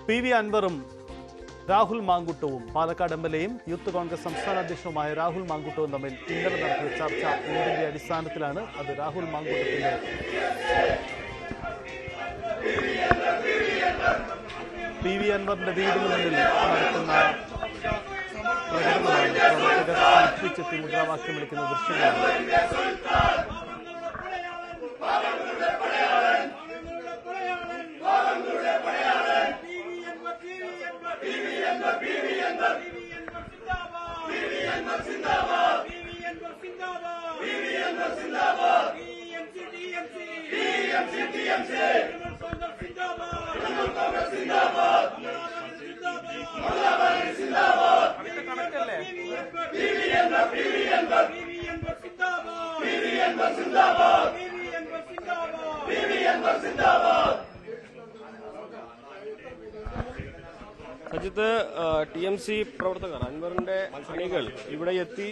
PV അൻവറും Rahul മാങ്കുട്ടവും Palakkad MLAയും youth Congress സംസ്ഥാന അധ്യക്ഷനുമായ രാഹുൽ മാങ്കുട്ടവും തമ്മിൽ ഇന്നലെ നടത്തിയ ചർച്ച എന്തിന്റെ അടിസ്ഥാനത്തിലാണ്? അത് രാഹുൽ മാങ്കുട്ടത്തിന്റെ PV അൻവറിന്റെ വീടിന് മുന്നിൽ നടത്തുന്ന പ്രകടനമാണ്. പ്രവർത്തകർ സംഘടിച്ചെത്തി മുദ്രാവാക്യം വിളിക്കുന്ന ദൃശ്യങ്ങളാണ്. സജിത്ത്, TMC പ്രവർത്തകർ അൻവറിന്റെ അണികൾ ഇവിടെ എത്തി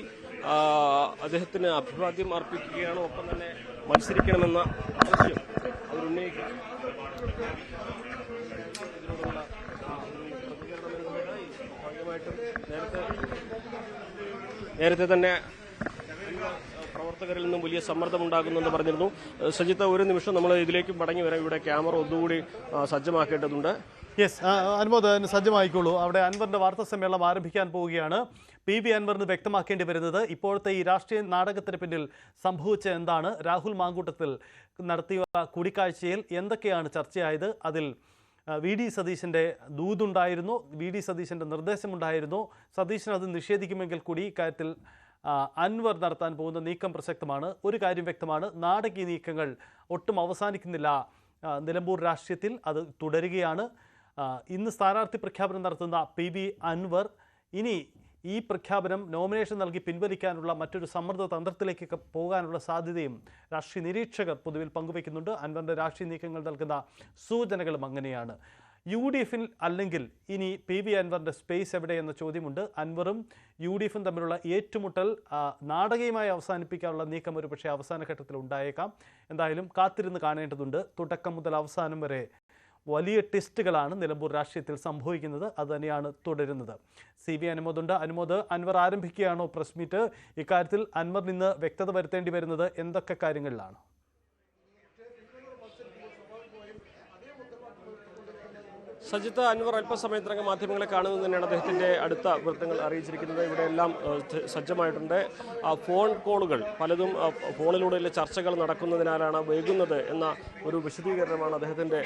അദ്ദേഹത്തിന് അഭിവാദ്യം അർപ്പിക്കുകയാണ്. ഒപ്പം തന്നെ മത്സരിക്കണമെന്ന ആവശ്യം അവരുന്നയിക്കും. ഇതിനോടുള്ള പ്രതികരണം സ്വാഭാവികമായിട്ടും നേരത്തെ തന്നെ പ്രവർത്തകരിൽ നിന്നും വലിയ സമ്മർദ്ദമുണ്ടാകുന്നെന്ന് പറഞ്ഞിരുന്നു. സജിത്ത്, ഒരു നിമിഷം നമ്മൾ ഇതിലേക്ക് മടങ്ങി വരാം. ഇവിടെ ക്യാമറ ഒന്നുകൂടി സജ്ജമാക്കേണ്ടതുണ്ട്. യെസ്, അനുമോദ് സജ്ജമായിക്കോളൂ. അവിടെ അൻവറിന്റെ വാർത്താ സമ്മേളനം ആരംഭിക്കാൻ പോവുകയാണ്. PV അൻവറിന് വ്യക്തമാക്കേണ്ടി വരുന്നത് ഇപ്പോഴത്തെ ഈ രാഷ്ട്രീയ നാടകത്തിന് പിന്നിൽ സംഭവിച്ച എന്താണ്? രാഹുൽ മാങ്കൂട്ടത്തിൽ നടത്തിയ കൂടിക്കാഴ്ചയിൽ എന്തൊക്കെയാണ് ചർച്ചയായത്? അതിൽ VD സതീശൻ്റെ ദൂതുണ്ടായിരുന്നു, VD സതീശൻ്റെ നിർദ്ദേശമുണ്ടായിരുന്നു. സതീശൻ അത് നിഷേധിക്കുമെങ്കിൽ കൂടി ഇക്കാര്യത്തിൽ അൻവർ നടത്താൻ പോകുന്ന നീക്കം പ്രസക്തമാണ്. ഒരു കാര്യം വ്യക്തമാണ്, നാടകീയ നീക്കങ്ങൾ ഒട്ടും അവസാനിക്കുന്നില്ല. നിലമ്പൂർ രാഷ്ട്രീയത്തിൽ അത് തുടരുകയാണ്. ഇന്ന് സ്ഥാനാർത്ഥി പ്രഖ്യാപനം നടത്തുന്ന PV അൻവർ ഇനി ഈ പ്രഖ്യാപനം നോമിനേഷൻ നൽകി പിൻവലിക്കാനുള്ള മറ്റൊരു സമ്മർദ്ദ തന്ത്രത്തിലേക്ക് പോകാനുള്ള സാധ്യതയും രാഷ്ട്രീയ നിരീക്ഷകർ പൊതുവിൽ പങ്കുവയ്ക്കുന്നുണ്ട്. അൻവറിൻ്റെ രാഷ്ട്രീയ നീക്കങ്ങൾ നൽകുന്ന സൂചനകളും അങ്ങനെയാണ്. UDF-ൽ അല്ലെങ്കിൽ ഇനി PV അൻവറിൻ്റെ സ്പേസ് എവിടെയെന്ന ചോദ്യമുണ്ട്. അൻവറും UDF-ഉം തമ്മിലുള്ള ഏറ്റുമുട്ടൽ നാടകീയമായി അവസാനിപ്പിക്കാനുള്ള നീക്കം ഒരു പക്ഷേ അവസാന ഘട്ടത്തിൽ ഉണ്ടായേക്കാം. എന്തായാലും കാത്തിരുന്ന് കാണേണ്ടതുണ്ട്. തുടക്കം മുതൽ അവസാനം വരെ വലിയ ടെസ്റ്റുകളാണ് നിലമ്പൂർ രാഷ്ട്രീയത്തിൽ സംഭവിക്കുന്നത്. അതുതന്നെയാണ് തുടരുന്നത്. CV അനുമോദുണ്ട്. അനുമോദ്, അൻവർ ആരംഭിക്കുകയാണോ പ്രസ് മീറ്റ്? ഇക്കാര്യത്തിൽ അൻവർ ഇന്ന് വ്യക്തത വരുത്തേണ്ടി വരുന്നത് എന്തൊക്കെ കാര്യങ്ങളിലാണ്? സജിത്ത്, അൻവർ അല്പസമയത്തിനകം മാധ്യമങ്ങളെ കാണുന്നത് തന്നെയാണ് അദ്ദേഹത്തിന്റെ അടുത്ത വൃത്തങ്ങൾ അറിയിച്ചിരിക്കുന്നത്. ഇവിടെയെല്ലാം സജ്ജമായിട്ടുണ്ട്. ഫോൺ കോളുകൾ പലതും ഫോണിലൂടെയുള്ള ചർച്ചകൾ നടക്കുന്നതിനാലാണ് വൈകുന്നത് എന്ന ഒരു വിശദീകരണമാണ് അദ്ദേഹത്തിന്റെ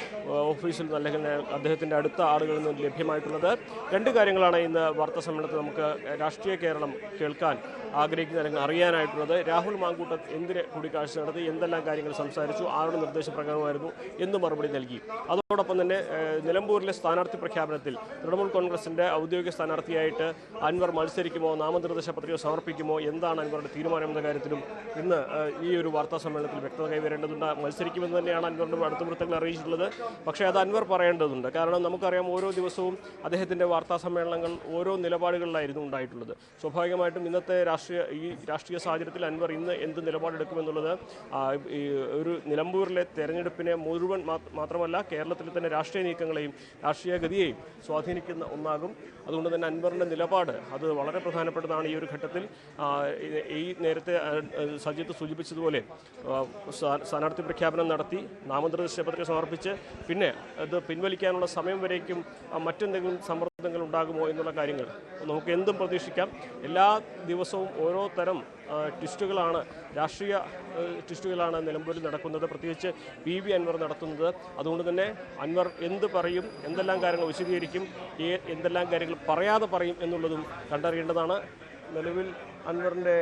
ഓഫീസിൽ അല്ലെങ്കിൽ അദ്ദേഹത്തിന്റെ അടുത്ത ആളുകളിൽ നിന്ന് ലഭ്യമായിട്ടുള്ളത്. രണ്ട് കാര്യങ്ങളാണ് ഇന്ന് വാർത്താ സമ്മേളനത്തിൽ നമുക്ക് രാഷ്ട്രീയ കേരളം കേൾക്കാൻ ആഗ്രഹിക്കുന്ന അല്ലെങ്കിൽ അറിയാനായിട്ടുള്ളത്. രാഹുൽ മാങ്കൂട്ടം എന്തിന് കൂടിക്കാഴ്ച നടത്തി, എന്തെല്ലാം കാര്യങ്ങൾ സംസാരിച്ചു, ആരുടെ നിർദ്ദേശപ്രകാരമായിരുന്നു എന്ന് മറുപടി നൽകി. അതോടൊപ്പം തന്നെ നിലമ്പൂരിലെ സ്ഥാനാർത്ഥി പ്രഖ്യാപനത്തിൽ തൃണമൂൽ കോൺഗ്രസിന്റെ ഔദ്യോഗിക സ്ഥാനാർത്ഥിയായിട്ട് അൻവർ മത്സരിക്കുമോ, നാമനിർദ്ദേശ പത്രിക സമർപ്പിക്കുമോ, എന്താണ് അൻവറുടെ തീരുമാനം എന്ന കാര്യത്തിലും ഇന്ന് ഈ ഒരു വാർത്താ സമ്മേളനത്തിൽ വ്യക്തത കൈവരേണ്ടതുണ്ട്. മത്സരിക്കുമെന്ന് തന്നെയാണ് അൻവറിന്റെ അടുത്ത വൃത്തങ്ങൾ അറിയിച്ചിട്ടുള്ളത്. പക്ഷേ അത് അൻവർ പറയേണ്ടതുണ്ട്. കാരണം നമുക്കറിയാം, ഓരോ ദിവസവും അദ്ദേഹത്തിന്റെ വാർത്താ സമ്മേളനങ്ങൾ ഓരോ നിലപാടുകളിലായിരുന്നു ഉണ്ടായിട്ടുള്ളത്. സ്വാഭാവികമായിട്ടും ഇന്നത്തെ രാഷ്ട്രീയ സാഹചര്യത്തിൽ അൻവർ ഇന്ന് എന്ത് നിലപാടെടുക്കുമെന്നുള്ളത് ഒരു നിലമ്പൂരിലെ തെരഞ്ഞെടുപ്പിനെ മുഴുവൻ മാത്രമല്ല കേരളത്തിലെ തന്നെ രാഷ്ട്രീയ നീക്കങ്ങളെയും രാഷ്ട്രീയ ഗതിയെയും സ്വാധീനിക്കുന്ന ഒന്നാകും. അതുകൊണ്ട് തന്നെ അൻവറിൻ്റെ നിലപാട് അത് വളരെ പ്രധാനപ്പെട്ടതാണ് ഈ ഒരു ഘട്ടത്തിൽ. ഈ നേരത്തെ സജിത്ത് സൂചിപ്പിച്ചതുപോലെ സ്ഥാനാർത്ഥി പ്രഖ്യാപനം നടത്തി നാമനിർദ്ദേശ പത്രിക സമർപ്പിച്ച് പിന്നെ അത് പിൻവലിക്കാനുള്ള സമയം വരേക്കും മറ്റെന്തെങ്കിലും സമ്മർദ്ദങ്ങൾ ഉണ്ടാകുമോ എന്നുള്ള കാര്യങ്ങൾ നമുക്ക് എന്തും പ്രതീക്ഷിക്കാം. എല്ലാ ദിവസവും ഓരോ തരം ട്വിസ്റ്റുകളാണ്, രാഷ്ട്രീയ ട്വിസ്റ്റുകളാണ് നിലമ്പൂരിൽ നടക്കുന്നത്, പ്രത്യേകിച്ച് PV അൻവർ നടത്തുന്നത്. അതുകൊണ്ട് തന്നെ അൻവർ എന്ത് പറയും, എന്തെല്ലാം കാര്യങ്ങൾ വിശദീകരിക്കും, എന്തെല്ലാം കാര്യങ്ങൾ പറയാതെ പറയും എന്നുള്ളതും കണ്ടറിയേണ്ടതാണ്. നിലവിൽ അൻവറിൻ്റെ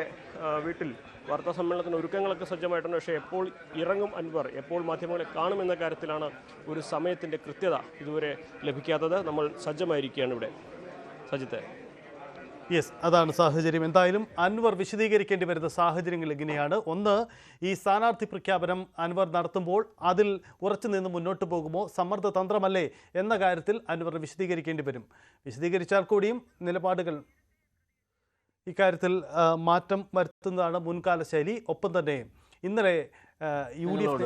വീട്ടിൽ വാർത്താ സമ്മേളനത്തിന് ഒരുക്കങ്ങളൊക്കെ സജ്ജമായിട്ടുണ്ട്. പക്ഷേ എപ്പോൾ ഇറങ്ങും അൻവർ, എപ്പോൾ മാധ്യമങ്ങളെ കാണുമെന്ന കാര്യത്തിലാണ് ഒരു സമയത്തിൻ്റെ കൃത്യത ഇതുവരെ ലഭിക്കാത്തത്. നമ്മൾ സജ്ജമായിരിക്കുകയാണ് ഇവിടെ. സജിത്തെ, യെസ്, അതാണ് സാഹചര്യം. എന്തായാലും അൻവർ വിശദീകരിക്കേണ്ടി വരുന്ന സാഹചര്യങ്ങൾ ഇങ്ങനെയാണ്. ഒന്ന്, ഈ സ്ഥാനാർത്ഥി പ്രഖ്യാപനം അൻവർ നടത്തുമ്പോൾ അതിൽ ഉറച്ചു നിന്ന് മുന്നോട്ട് പോകുമോ, സമ്മർദ്ദ തന്ത്രമല്ലേ എന്ന കാര്യത്തിൽ അൻവർ വിശദീകരിക്കേണ്ടി വരും. വിശദീകരിച്ചാൽ കൂടിയും നിലപാടുകൾ ഇക്കാര്യത്തിൽ മാറ്റം വരുത്തുന്നതാണ് മുൻകാല ശൈലി. ഒപ്പം തന്നെ ഇന്നലെ UDF